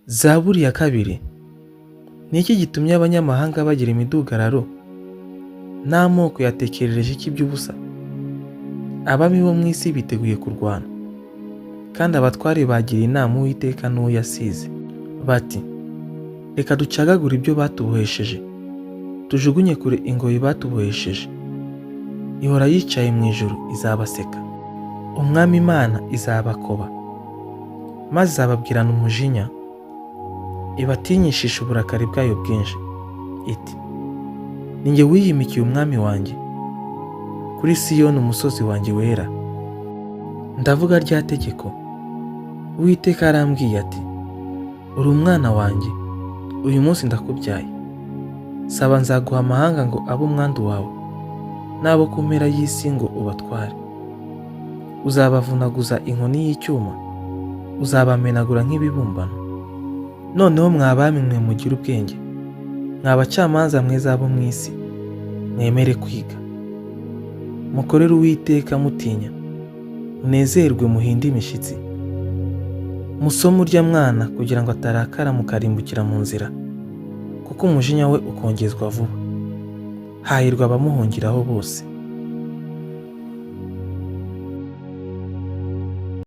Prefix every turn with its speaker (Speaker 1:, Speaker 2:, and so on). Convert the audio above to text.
Speaker 1: Zaburi ya kabiri. Ni iki gitumye abanyamahanga bagira imidugararo, n'amoko yatekerereje iki by'ubusa? Abami bo mu isi biteguye kurwana, kandi abatware bagira inama Uwiteka n'uwo yasize. Bati, reka ducagagure ibyo batubohesheje, tujugunye kure ingoyi batubohesheje. Ihora yicaye mu ijuru izabaseka, Umwami Imana izabakoba, maze izababwirana umujinya, ibatinyishisha uburakari bwayo bwinshi. Iti, ni jye wiyimikiye umwami wanjye, kuri Siyoni umusozi wanjye wera. Ndavuga rya tegeko. Uwiteka yarambwiye ati, uri umwana wanjye, uyu munsi ndakubyaye. Saba nzaguha amahanga ngo abe umwandu wawe, n'abo ku mpera y'isi ngo ubatware. Uzabavunaguza inkoni y'icyuma, uzabamenagura nk'ibibumbano. Noneho mwa bami mwe mugire ubwenge, mwa bacamanza mwe z'abo mu isi, mwemere kwiga. Mukorere Uwiteka mutinya, munezerwe muhinde imishyitsi. Musome urya mwana kugira ngo atarakara mukarimbukira mu nzira, kuko umujinya we ukongezwa vuba. Hahirwa abamuhungiraho bose.